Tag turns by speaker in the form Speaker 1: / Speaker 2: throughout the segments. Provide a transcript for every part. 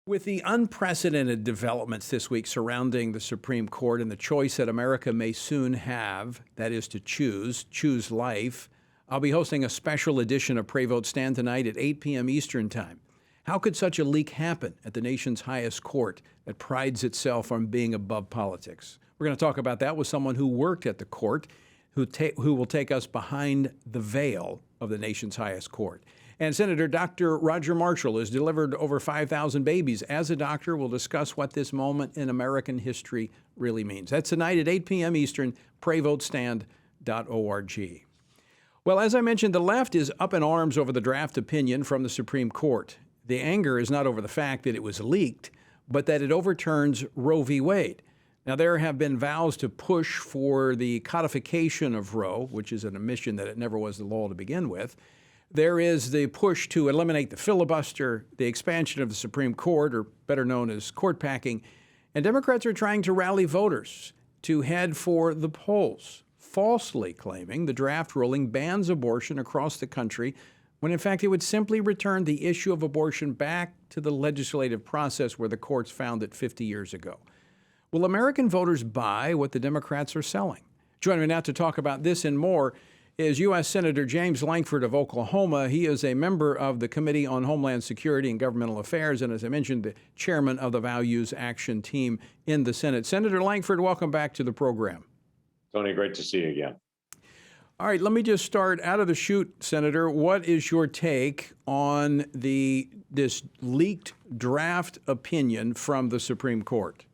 Speaker 1: With the unprecedented developments this week surrounding the Supreme Court and the choice that America may soon have, that is to choose life, I'll be hosting a special edition of Pray Vote Stand tonight at 8 p.m. Eastern Time. How could such a leak happen at the nation's highest court that prides itself on being above politics? We're going to talk about that with someone who worked at the court, who will take us behind the veil of the nation's highest court. And Senator Dr. Roger Marshall has delivered over 5,000 babies. As a doctor, we'll discuss what this moment in American history really means. That's tonight at 8 p.m. Eastern, prayvotestand.org. Well, as I mentioned, the left is up in arms over the draft opinion from the Supreme Court. The anger is not over the fact that it was leaked, but that it overturns Roe v. Wade. Now, there have been vows to push for the codification of Roe, which is an admission that it never was the law to begin with. There is the push to eliminate the filibuster, the expansion of the Supreme Court, or better known as court packing. And Democrats are trying to rally voters to head for the polls, falsely claiming the draft ruling bans abortion across the country, when in fact it would simply return the issue of abortion back to the legislative process where the courts found it 50 years ago. Will American voters buy what the Democrats are selling? Joining me now to talk about this and more is U.S. Senator James Lankford of Oklahoma. He is a member of the Committee on Homeland Security and Governmental Affairs, and as I mentioned, the chairman of the Values Action Team in the Senate. Senator Lankford, welcome back to the program.
Speaker 2: Tony, great to see you again.
Speaker 1: All right, let me just start out of the chute, Senator. What is your take on this leaked draft opinion from the Supreme Court?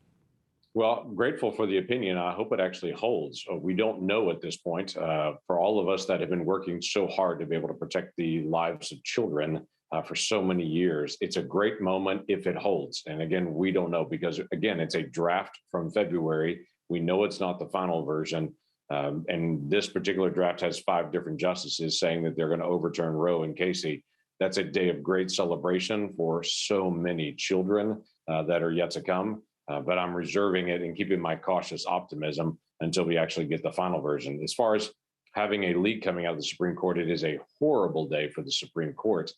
Speaker 2: Well, grateful for the opinion. I hope it actually holds. We don't know at this point. For all of us that have been working so hard to be able to protect the lives of children for so many years, it's a great moment if it holds. And again, we don't know because, again, it's a draft from February. We know it's not the final version. And this particular draft has 5 different justices saying that they're going to overturn Roe and Casey. That's a day of great celebration for so many children that are yet to come. But I'm reserving it and keeping my cautious optimism until we actually get the final version. As far as having a leak coming out of the Supreme Court, it is a horrible day for the Supreme Court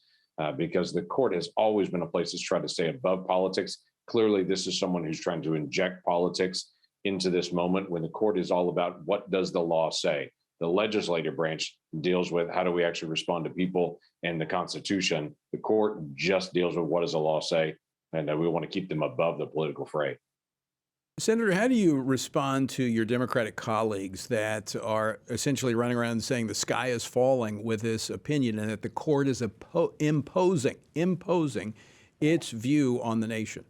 Speaker 2: because the court has always been a place that's tried to stay above politics. Clearly, this is someone who's trying to inject politics into this moment when the court is all about what does the law say. The legislative branch deals with how do we actually respond to people and the Constitution. The court just deals with what does the law say. And we want to keep them above the political fray.
Speaker 1: Senator, how do you respond to your Democratic colleagues that are essentially running around saying the sky is falling with this opinion and that the court is imposing its view on the nation?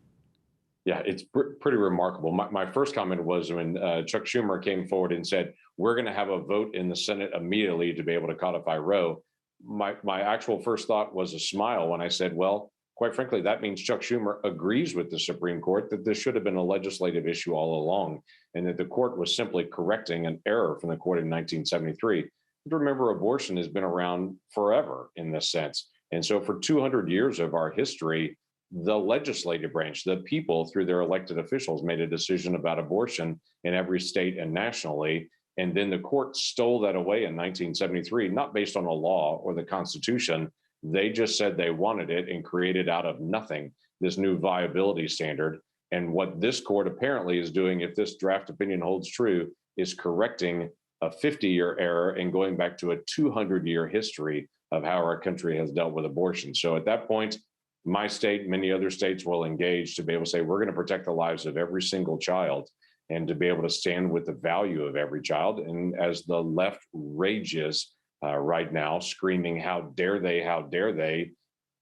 Speaker 2: Yeah, it's pretty remarkable. My first comment was when Chuck Schumer came forward and said, we're going to have a vote in the Senate immediately to be able to codify Roe. My actual first thought was a smile when I said, well, quite frankly, that means Chuck Schumer agrees with the Supreme Court that this should have been a legislative issue all along, and that the court was simply correcting an error from the court in 1973. Remember, abortion has been around forever in this sense. And so for 200 years of our history, the legislative branch, the people through their elected officials made a decision about abortion in every state and nationally. And then the court stole that away in 1973, not based on a law or the Constitution. They just said they wanted it and created out of nothing this new viability standard. And what this court apparently is doing, if this draft opinion holds true, is correcting a 50-year error and going back to a 200-year history of how our country has dealt with abortion. So at that point, my state, many other states will engage to be able to say, we're going to protect the lives of every single child and to be able to stand with the value of every child. And as the left rages right now, screaming, how dare they,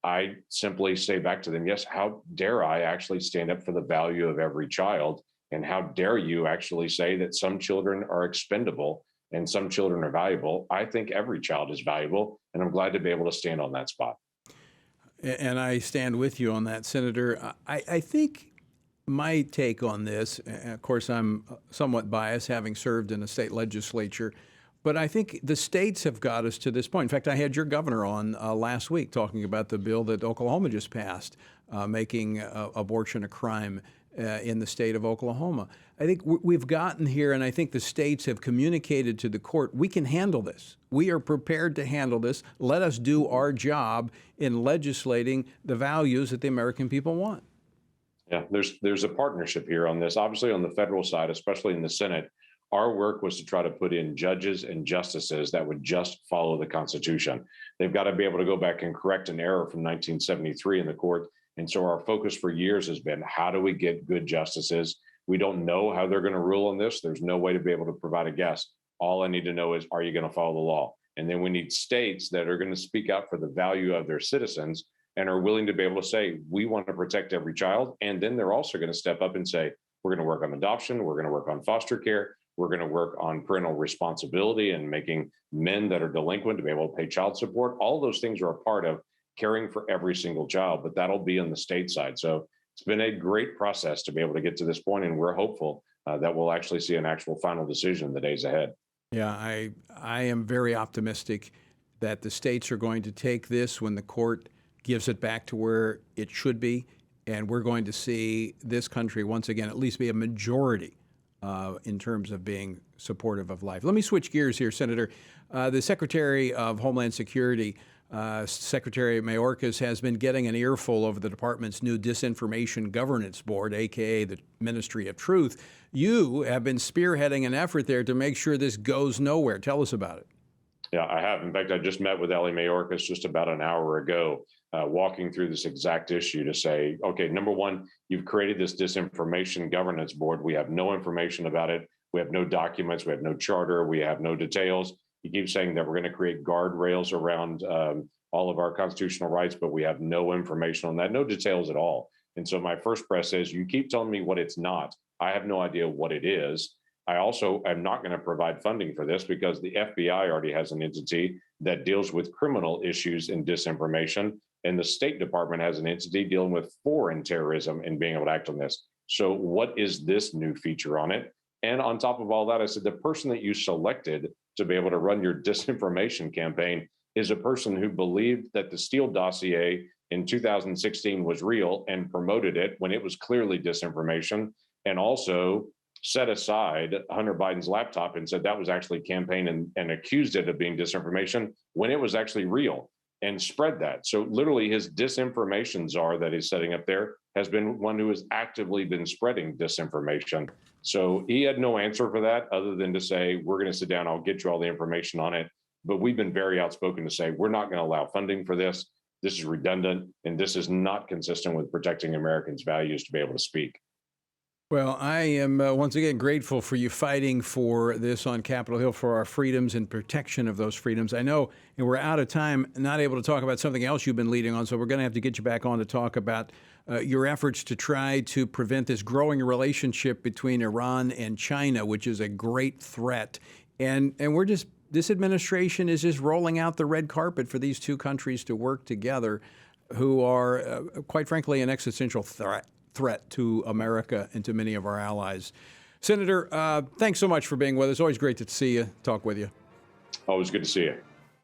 Speaker 2: I simply say back to them, yes, how dare I actually stand up for the value of every child? And how dare you actually say that some children are expendable and some children are valuable? I think every child is valuable, and I'm glad to be able to stand on that spot.
Speaker 1: And I stand with you on that, Senator. I think my take on this, of course, I'm somewhat biased, having served in a state legislature, but I think the states have got us to this point. In fact, I had your governor on last week talking about the bill that Oklahoma just passed, making abortion a crime in the state of Oklahoma. I think we've gotten here, and I think the states have communicated to the court, we can handle this. We are prepared to handle this. Let us do our job in legislating the values that the American people want.
Speaker 2: Yeah, there's a partnership here on this. Obviously, on the federal side, especially in the Senate, our work was to try to put in judges and justices that would just follow the Constitution. They've got to be able to go back and correct an error from 1973 in the court. And so our focus for years has been, how do we get good justices? We don't know how they're going to rule on this. There's no way to be able to provide a guess. All I need to know is, are you going to follow the law? And then we need states that are going to speak out for the value of their citizens and are willing to be able to say, we want to protect every child. And then they're also going to step up and say, we're going to work on adoption. We're going to work on foster care. We're going to work on parental responsibility and making men that are delinquent to be able to pay child support. All those things are a part of caring for every single child, but that'll be on the state side. So it's been a great process to be able to get to this point, and we're hopeful that we'll actually see an actual final decision in the days ahead.
Speaker 1: Yeah, I am very optimistic that the states are going to take this when the court gives it back to where it should be, and we're going to see this country once again at least be a majority in terms of being supportive of life. Let me switch gears here, Senator. The Secretary of Homeland Security, Secretary Mayorkas, has been getting an earful over the department's new Disinformation Governance Board, aka the Ministry of Truth. You have been spearheading an effort there to make sure this goes nowhere. Tell us about it.
Speaker 2: Yeah, I have. In fact, I just met with Ellie Mayorkas just about an hour ago, walking through this exact issue to say, okay, number one, you've created this Disinformation Governance Board. We have no information about it. We have no documents. We have no charter. We have no details. You keep saying that we're going to create guardrails around all of our constitutional rights, but we have no information on that, no details at all. And so my first press is, you keep telling me what it's not. I have no idea what it is. I also am not going to provide funding for this because the FBI already has an entity that deals with criminal issues in disinformation, and the State Department has an entity dealing with foreign terrorism and being able to act on this. So what is this new feature on it? And on top of all that, I said, the person that you selected to be able to run your disinformation campaign is a person who believed that the Steele dossier in 2016 was real and promoted it when it was clearly disinformation, and also set aside Hunter Biden's laptop and said that was actually campaign and accused it of being disinformation when it was actually real, and spread that. So literally his disinformation czar that he's setting up there has been one who has actively been spreading disinformation. So he had no answer for that other than to say, we're going to sit down, I'll get you all the information on it. But we've been very outspoken to say, we're not going to allow funding for this. This is redundant, and this is not consistent with protecting Americans' values to be able to speak.
Speaker 1: Well, I am once again grateful for you fighting for this on Capitol Hill, for our freedoms and protection of those freedoms. I know, and we're out of time, not able to talk about something else you've been leading on, so we're going to have to get you back on to talk about your efforts to try to prevent this growing relationship between Iran and China, which is a great threat. And we're just, this administration is just rolling out the red carpet for these two countries to work together, who are, quite frankly, an existential threat to America and to many of our allies. Senator, thanks so much for being with us. Always great to see you, talk with you.
Speaker 2: Always good to see you.